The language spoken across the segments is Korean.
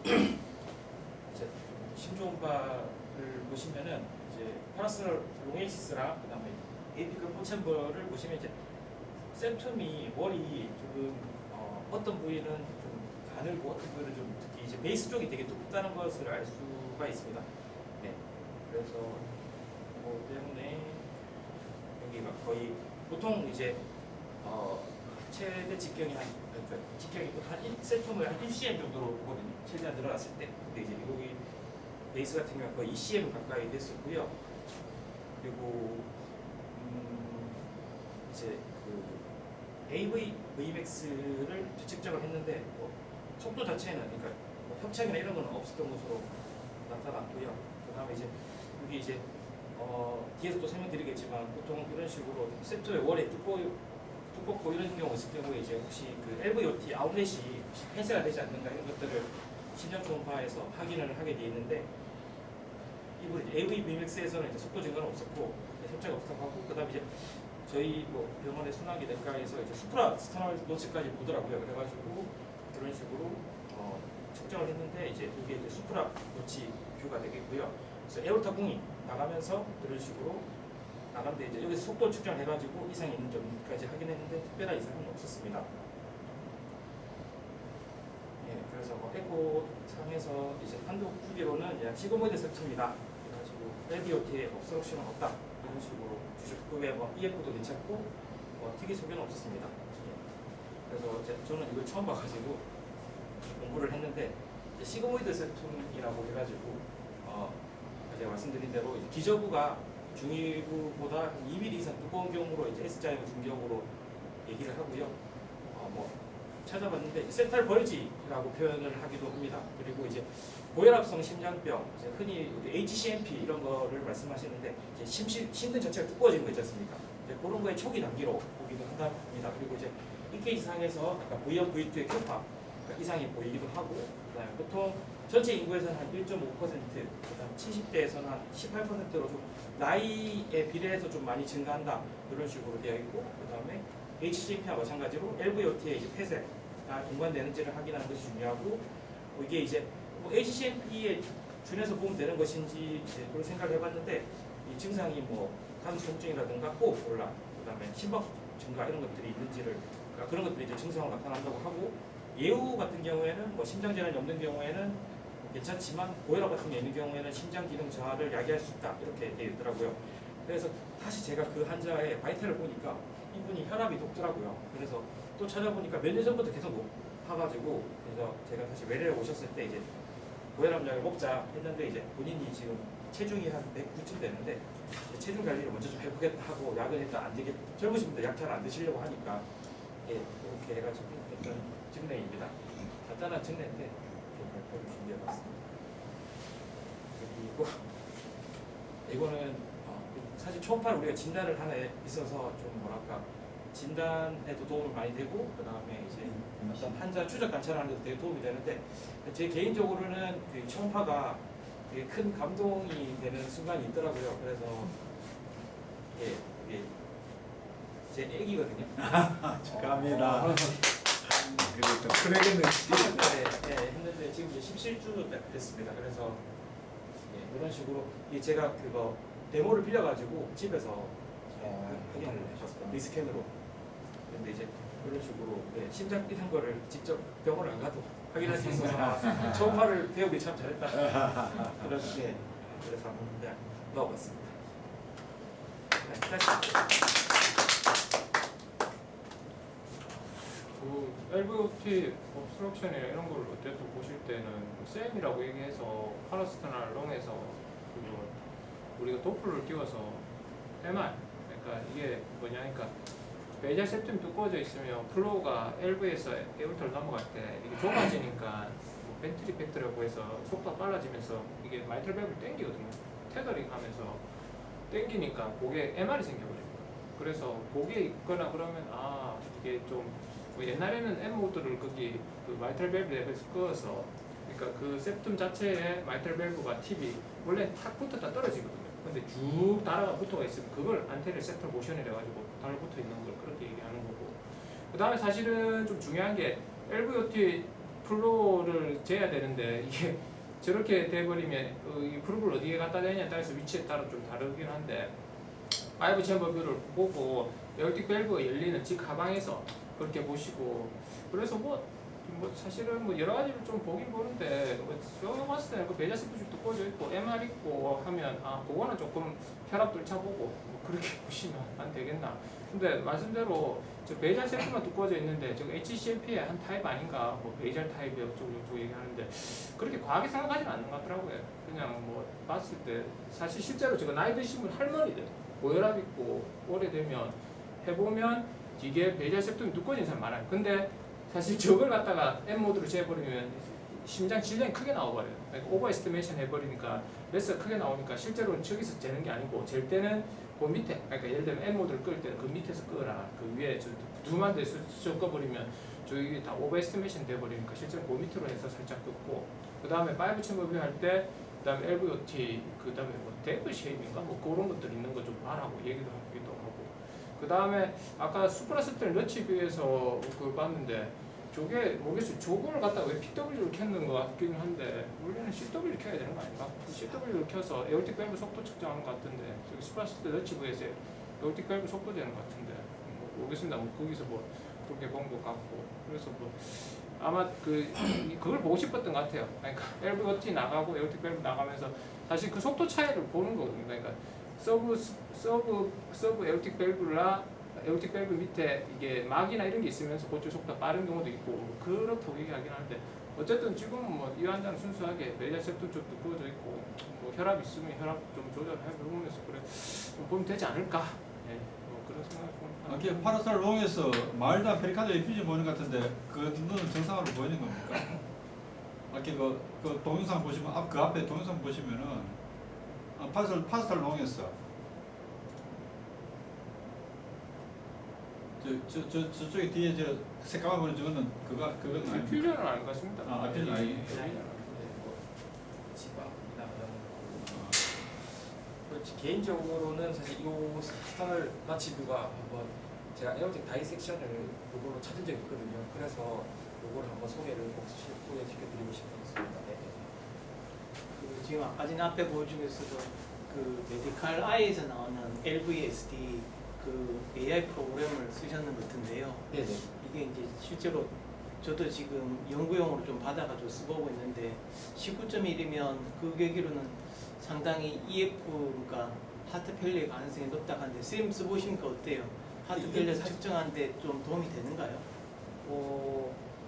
이제 심초음파를 보시면은 이제 파라스널 롱에이시스랑 그다음에 에이피컬 포챔버를 보시면 이제 셉툼이 월이 조금 어떤 부위는 좀 가늘고 어떤 부위는 좀 특히 이제 베이스 쪽이 되게 두껍다는 것을 알 수가 있습니다. 네, 그래서 뭐 때문에 여기가 거의 보통 이제 최대 직경이 직경이 한 1셉툼을 한 1cm 정도로 보거든요. 최대한 늘어났을 때. 근데 이제 여기 베이스 같은 경우는 거의 2cm 가까이 됐었고요. 그리고 이제 그 AV Vmax를 측정을 했는데 속도 자체는 그러니까 협착이나 이런 건 없었던 것으로 나타났고요. 그다음에 이제 여기 이제 뒤에서 또 설명드리겠지만 보통 이런 식으로 셉터의 월에 두껍고 이런 경우 있을 경우에 이제 혹시 그 LVOT 아웃렛이 혹시 폐쇄가 되지 않는가 이런 것들을 심장 초음파에서 확인을 하게 돼 있는데 이번 AV Vmax에서는 이제 속도 증가는 없었고 협착이 없었다고 하고 그다음에 이제 저희 뭐 병원의 순환기 내과에서 이제 수프라 스타널 노치까지 보더라고요. 그래가지고 그런 식으로 측정을 했는데 이제 이게 이제 수프라 노치 뷰가 되겠고요. 그래서 에어타 공이 나가면서 그런 식으로 나가는데 이제 여기서 속도 측정해가지고 이상이 있는 점까지 확인했는데 특별한 이상은 없었습니다. 예, 그래서 에코 상에서 이제 판독 후기로는 그냥 시그모이드 셉트입니다. 그래가지고 LVOT에 obstruction은 없다 이런 식으로 주셨고 그 외에 뭐 EF도 괜찮고 특이 소견은 없었습니다. 예. 그래서 저는 이걸 처음 봐가지고 공부를 했는데 시그모이드 셉툼이라고 해가지고 제가 말씀드린 대로 이제 기저부가 중위부보다 2mm 이상 두꺼운 경우로 이제 S자형 중경으로 얘기를 하고요. 뭐 찾아봤는데 센탈 벌지라고 표현을 하기도 합니다. 그리고 이제 고혈압성 심장병, 이제 흔히 HCMP 이런 거를 말씀하시는데 이제 심근 전체가 두꺼워지는 거 있지 않습니까? 이제 그런 거에 초기 단계로 보기도 한답니다. 그리고 이제 EKG 상에서 아까 V1, V2의 큐파 이상이 보이기도 하고, 그다음에 보통 전체 인구에서는 한 1.5%, 그다음 70대에서는 한 18%로 좀 나이에 비례해서 좀 많이 증가한다 이런 식으로 되어 있고, 그다음에 HCMP와 마찬가지로 LVOT의 이제 폐쇄가 동반되는지를 확인하는 것이 중요하고, 이게 이제 뭐 HCMP에 준해서 보면 되는 것인지 이제 그런 생각을 해봤는데 이 증상이 뭐 가슴 통증이라든가 호흡 곤란, 그다음에 심박 증가 이런 것들이 있는지를 그러니까 그런 것들이 이제 증상으로 나타난다고 하고, 예후 같은 경우에는 뭐 심장 질환이 없는 경우에는 괜찮지만 고혈압 같은 게 있는 경우에는 심장 기능 저하를 야기할 수 있다 이렇게 되어 있더라고요. 그래서 다시 제가 그 환자의 바이탈을 보니까 이분이 혈압이 높더라고요. 그래서 또 찾아보니까 몇 년 전부터 계속 높아가지고 그래서 제가 다시 외래에 오셨을 때 이제 고혈압약을 먹자 했는데 이제 본인이 지금 체중이 한 109쯤 되는데 체중 관리를 먼저 좀 해보겠다 하고 약은 일단 안 되겠다. 젊으신 분들 약 잘 안 드시려고 하니까 예, 이렇게 해가지고 어떤 증례입니다. 간단한 증례인데 발표를 준비해봤습니다. 그리고 이거는 사실 초음파를 우리가 진단을 하나에 있어서 좀 뭐랄까 진단에도 도움이 많이 되고 그 다음에 이제 어떤 환자 추적 관찰하는 데도 되게 도움이 되는데 제 개인적으로는 그 초음파가 되게 큰 감동이 되는 순간이 있더라고요. 그래서 예, 이게 제 애기거든요. 축하합니다. 그래도 크레겐은 했는데 지금 이제 17주 됐습니다. 그래서 예, 이런 식으로 제가 그거 데모를 빌려가지고 집에서 확인을 해봤어요. 리스캔으로. 근데 이제 이런 식으로 심장 뛰는 거를 직접 병원 안 가도 확인할 수 있어서 초음파를 배우기 참 잘했다. 그렇게 그래서 한번 그냥 넣어봤습니다. 그 LVOT obstruction이나 이런 걸 어쨌든 보실 때는 쌤이라고 얘기해서 파라스타널 롱에서 그거 우리가 도플러를 띄워서 MR 그러니까 이게 뭐냐니까 베이잘 셉툼이 두꺼워져 있으면 플로우가 LV에서 에어터를 넘어갈 때 이게 좁아지니까 뭐 벤트리 팩터라고 해서 속도가 빨라지면서 이게 마이트럴 밸브를 당기거든요. 테더링 하면서 당기니까 목에 MR이 생겨버립니다. 그래서 목에 있거나 그러면 이게 좀 뭐 옛날에는 M 모드를 거기 그 마이트럴 밸브 랩에서 끄어서 그러니까 그 셉툼 자체에 마이트럴 밸브가 팁이 원래 탁 붙었다 떨어지거든요. 근데 쭉 달아가 붙어가 있으면 그걸 안테를 셉터 모션이라 가지고 달라붙어 있는 걸 그렇게 얘기하는 거고, 그 다음에 사실은 좀 중요한 게 LVOT 플로우를 재야 되는데 이게 저렇게 돼버리면 이 프로브를 어디에 갖다 대냐에 따라서 위치에 따라 좀 다르긴 한데 파이브 챔버 뷰를 보고 에어틱 밸브가 열리는 직 하방에서 그렇게 보시고 그래서 뭐 사실은 뭐 여러 가지를 좀 보긴 보는데 저 봤을 때는 그 배자 스프줄도 꽂혀 있고 MR 있고 하면 그거는 조금 혈압 뚫쳐보고 뭐 그렇게 보시면 안 되겠나. 근데 말씀대로 저 베이잘 세트만 두꺼워져 있는데 저 HCLP의 한 타입 아닌가 뭐 베이잘 타입이 어쩌고 얘기하는데 그렇게 과하게 생각하지는 않는 것 같더라고요. 그냥 뭐 봤을 때 사실 실제로 제가 나이 드신 분 할머니들 고혈압 있고 오래되면 해보면 이게 베이잘 세트는 두꺼워진 사람 많아요. 근데 사실 저걸 갖다가 M 모드로 재버리면 심장 질량이 크게 나와버려요. 그러니까 오버 에스티메이션 해버리니까 레스가 크게 나오니까 실제로는 저기서 재는 게 아니고 잴 때는 그 밑에, 그러니까 예를 들면 M 모드를 끌 때는 그 밑에서 끄라. 그 위에 저 두만 대서 꺼버리면 저기 다 오버 에스티메이션 돼버리니까 실제로 그 밑으로 해서 살짝 끄고 그 다음에 파이브 챔버 뷰 할 때 그 다음에 LVOT 그 다음에 뭐 데브 쉐입인가 뭐 그런 것들 있는 거 좀 봐라고 얘기도 하기도 하고 그 다음에 아까 수프라스텔 러치 뷰에서 그걸 봤는데 저게 모르겠어요. 저걸 갖다가 왜 PW를 켰는 것 같기는 한데 원래는 CW를 켜야 되는 거 아닌가? CW를 켜서 에어틱 밸브 속도 측정하는 것 같은데 저기 수프라스텔 러치 뷰에서 에어틱 밸브 속도 되는 것 같은데 뭐 모르겠습니다. 뭐 거기서 뭐 그렇게 본 것 같고 그래서 뭐 아마 그걸 보고 싶었던 것 같아요. 그러니까 LVOT 나가고 에어틱 밸브 나가면서 사실 그 속도 차이를 보는 거거든요. 그러니까 서브 에어틱 밸브라 에어틱 밸브 밑에 이게 막이나 이런 게 있으면서 고체 속도가 빠른 경우도 있고 뭐 그렇다고 얘기하긴 하는데 어쨌든 지금은 뭐 이 환자는 순수하게 베이잘 세트 좀 두꺼워져 있고 뭐 혈압 있으면 혈압 좀 조절해 보면서 그래 좀 보면 되지 않을까. 예, 뭐 그런 생각 좀. 이게 파라솔 롱에서 마일드 페리카드 인퓨전 보이는 것 같은데 그 정도는 정상으로 보이는 겁니까? 이렇게 그 동영상 보시면 그 앞에 동영상 보시면은 파라솔 롱에서 저쪽에 뒤에 저 새까만 보는 저거는 그건 아닙니까? 디퓨전은 아닌 것 같습니다. 디퓨전 아니에요. 지방이나 그렇지 개인적으로는 사실 이 스타일 마치뷰가 한번 제가 에어틱 다이섹션을 그걸로 찾은 적이 있거든요. 그래서 그걸 한번 소개를 꼭 시켜드리고 싶었습니다. 네. 그 지금 아까 전 앞에 보여주면서도 그 메디칼 아이에서 나오는 LVSD 그 AI 프로그램을 쓰셨는 것 같은데요. 네네. 이게 이제 실제로 저도 지금 연구용으로 좀 받아가지고 써보고 있는데 19.1이면 그 계기로는 상당히 EF가 하트 페일리의 가능성이 높다 하는데 쌤 써보시니까 어때요? 하트 페일리를 측정하는데 좀 도움이 되는가요?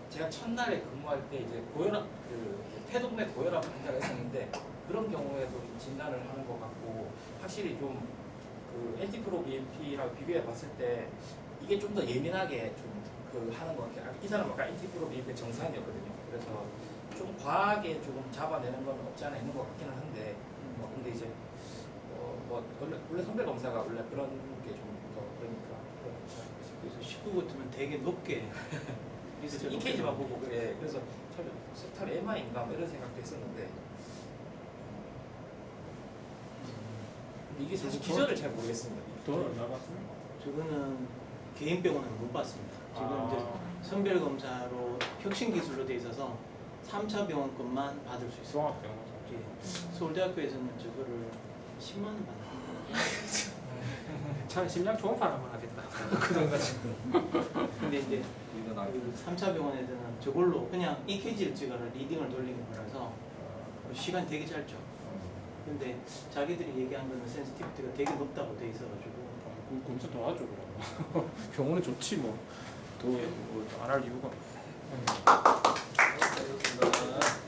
제가 첫날에 근무할 때 이제 고혈압 폐동맥 고혈압 환자가 있었는데 그런 경우에도 좀 진단을 하는 것 같고 확실히 좀 그 엔티프로 BNP랑 비교해 봤을 때 이게 좀 더 예민하게 좀 하는 것 같아요. 이 사람은 아까 엔티프로 BNP 정상이었거든요. 그래서 좀 과하게 조금 잡아내는 건 없지 않아 있는 것 같기는 한데 근데 이제 뭐 원래 선별 검사가 원래 그런 게 좀 더 그러니까 그래서 19 같으면 되게 높게 리스트를 이 케이지만 보고 그래. 그래서 처음에 석탈 MI인가 뭐 이런 생각도 했었는데 이게 사실 기전을 잘 모르겠습니다. 돈 얼마 받습니까? 저거는 개인 병원은 못 받습니다. 지금 이제 선별 검사로 혁신 기술로 돼 있어서 3차 병원 것만 받을 수 있어요. 종합병원. 서울대학교에서는 저거를 10만 원 받는 차라리 심장 초음파 한번 하겠다. 그 정도까지. 근데 이제 그 3차 병원에서는 저걸로 그냥 EKG를 찍어라 리딩을 돌리는 거라서 시간 되게 짧죠. 근데 자기들이 얘기한 거는 센시티비티가 되게 높다고 돼 있어가지고 검사 도와줘 그럼. 병원은 좋지 뭐. 더 안 할 이유가. 알겠습니다.